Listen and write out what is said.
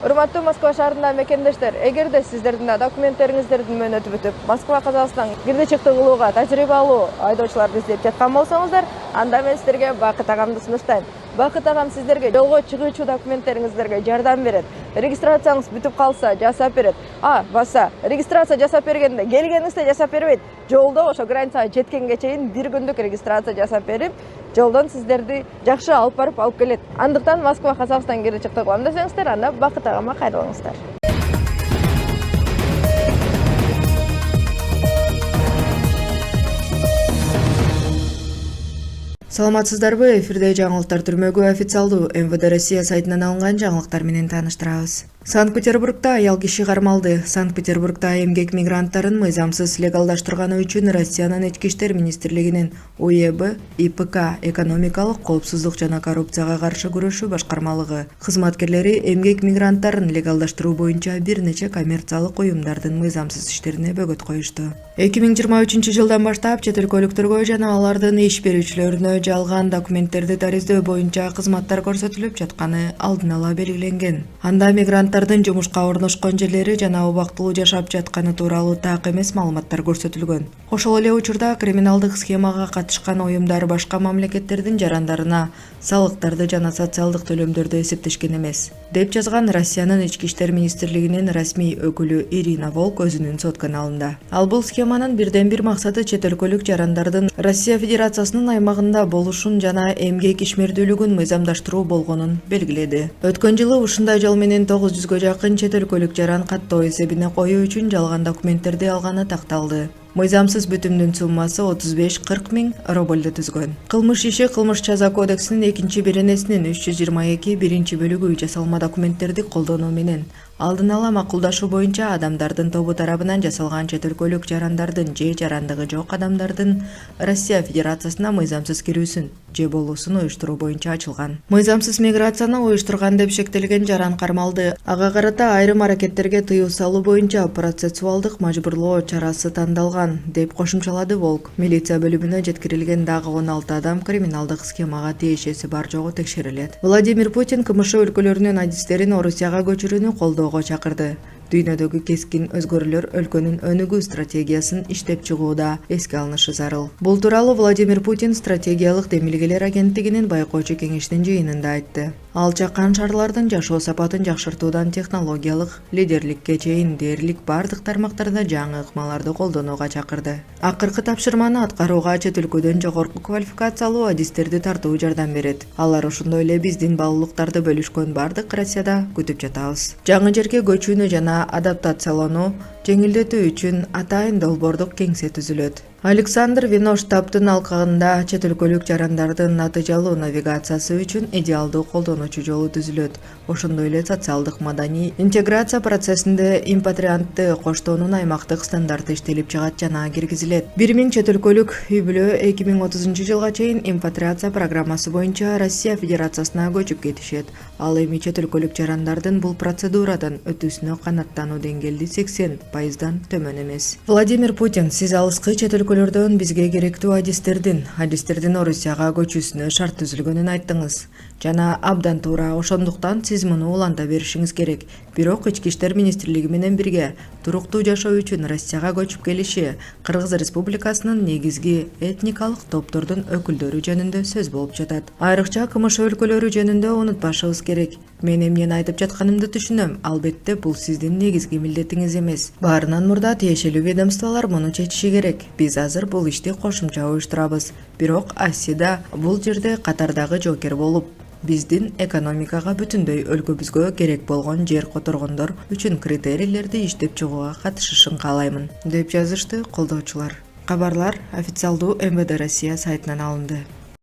Урматтуу Москва шаарында мекендештер, эгерде сиздердин документтериңиздердин мөөнөтү бүтүп, Москва Казакстан кирди чыкты кылууга тажрыйба алуу айдоочуларды издеп жаткан болсоңуздар, анда мен сиздерге Бакыт агамды сунуштайм. Бакыт агам сиздерге жолго чыгуучу документтериңиздерге жардам берет. Регистрацияңыз бүтүп калса жасап берет. Баса регистрация жасап бергенде келгениңизде жасап бербейт. Жолдо ошо границага жеткенге чейин бир күндүк регистрация жасап берип, жолдон сиздерди жакшы алып барып алып келет. Андыктан Москва Казакстан кирди чыкты кылам десеңиздер, анда Бакыт агама кайрылыңыздар. Саламатсыздарбы? Эфирде жаңылыктар түрмөгү официалдуу МВД Россия сайтынан алынган жаңылыктар менен тааныштырабыз. Санкт-Петербургда аял киши кармалды. Санкт-Петербургда эмгек мигранттарын мыйзамсыз легалдаштырганы үчүн Россиянын Ички иштер министрлигинин УЕБ, ИПК экономикалык коопсуздук жана коррупцияга каршы күрөшүү башкармалыгы кызматкерлери эмгек мигранттарын легалдаштыруу боюнча бир нече коммерциялык уюмдардын мыйзамсыз иштерине бөгөт коюшту. 2023 жылдан баштап чет өлкөлүктөргө жана алардын иш берүүчүлөрүнө жалган документтерди дарыздөө боюнча кызматтар көрсөтүлүп жатканы алдын ала белгиленген. Анда мигранттардын жумушка орношкон жерлери жана убактылуу жашап жатканы тууралуу так эмес маалыматтар көрсөтүлгөн. Ошол эле учурда криминалдык схемага катышкан уюмдар башка мамлекеттердин жарандарына салыктарды жана социалдык төлөмдөрдү эсептешкен эмес, деп жазган Россиянын Ички иштер министрлигинин расмий өкүлү Ирина Волк өзүнүн сот каналында. Ал бул схеманын бирден бир максаты чет өлкөлүк жарандардын Россия Федерациясынын аймагында болушун жана эмгек ишмердүүлүгүн мыйзамдаштыруу болгонун белгиледи. Өткөн жылы ушундай жол менен 900гө жакын чет өлкөлүк жаран каттоо эсебине коюу үчүн жалган документтерди алганы такталды. Мыйзамсыз бүтүмдүн суммасы 35-40 миң рубльду түзгөн. Кылмыш иши Кылмыш жаза кодексинин 2-беренесинин 322 биринчи бөлүгү жасалма документтерди колдонуу менен алдын ала макулдашуу боюнча адамдардын тобу тарабынан жасалган чет өлкөлүк жарандардын же жарандыгы жок адамдардын Россия Федерациясына мыйзамсыз кирүүсүн же болуусун уюштуруу боюнча ачылган. Мыйзамсыз миграцияны уюштурган деп шектелген жаран кармалды. Ага карата айрым аракеттерге тыюу салуу боюнча процессуалдык мажбурлоо чарасы тандалган, деп кошумчалады Волк. Милиция бөлүмүнө жеткирилген дагы 16 адам криминалдык схемага тиешеси бар жогу текшерилет. Владимир Путин КМШ өлкөлөрүнүн адистерин Орусияга көчүрүүнү колдоого чакырды. Дүйнөдөгү кескин өзгөрүүлөр өлкөнүн өнүгүү стратегиясын иштеп чыгууда эске алынышы зарыл. Бул тууралуу Владимир Путин стратегиялык демилгелер агенттигинин байкоочу кеңешинин жыйынында айтты. Ал чакан шаарлардын жашоо сапатын жакшыртуудан технологиялык лидерликке чейин дээрлик бардык тармактарда жаңы ыкмаларды колдонууга чакырды. Акыркы тапшырманы аткарууга чет өлкөдөн жогорку квалификациялуу адистерди тартуу жардам берет. Алар ошондой эле биздин баалуулуктарды бөлүшкөн бардык Россияда күтүп жатабыз. Жаңы жерге көчүүнү жана адаптациялоону жеңилдетүү үчүн атайын долбоордук кеңсе түзүлөт. Александр Вино штабтын алкагында чет өлкөлүк жарандардын натыйжалуу навигациясы үчүн идеалдуу колдонуучу жолу түзүлөт. Ошондой эле социалдык маданий интеграция процессинде импатриантты коштоонун аймактык стандарты иштелип чыгат жана киргизилет. 1000 чет өлкөлүк үй-бүлө 2030 жылга чейин импатриация программасы боюнча Россия Федерациясына көчүп кетишет. Ал эми чет өлкөлүк жарандардын бул процедурадан өтүүсүнө канааттануу деңгээлди 80% төмөн эмес. Владимир Путин, сиз алыскы чет өлкөлөрдөн бизге керектүү адистердин Орусияга көчүүсүнө шарт түзүлгөнүн айттыңыз жана абдан туура. Ошондуктан сиз муну уланта беришиңиз керек. Бирок Ички иштер министрлиги менен бирге туруктуу жашоо үчүн Россияга көчүп келиши Кыргыз Республикасынын негизги этникалык топтордун өкүлдөрү жөнүндө сөз болуп жатат. Айрыкча КМШ өлкөлөрү жөнүндө унутпашыбыз керек. Мен эмнени айтып жатканымды түшүнөм. Албетте бул сиздин негизги милдетиңиз эмес. Баарынан мурда тиешелүү ведомстволор муну чечиши керек. Биз азыр бул ишти кошумча уюштурабыз. Бирок Асияда бул жерде катардагы жоокер болуп, биздин экономикага бүтүндөй өлкөбүзгө керек болгон жер которгондор үчүн критерийлерди иштеп чыгууга катышышын каалаймын, деп жазышты колдоочулар. Кабарлар официалдуу МВД Россия сайтынан алынды.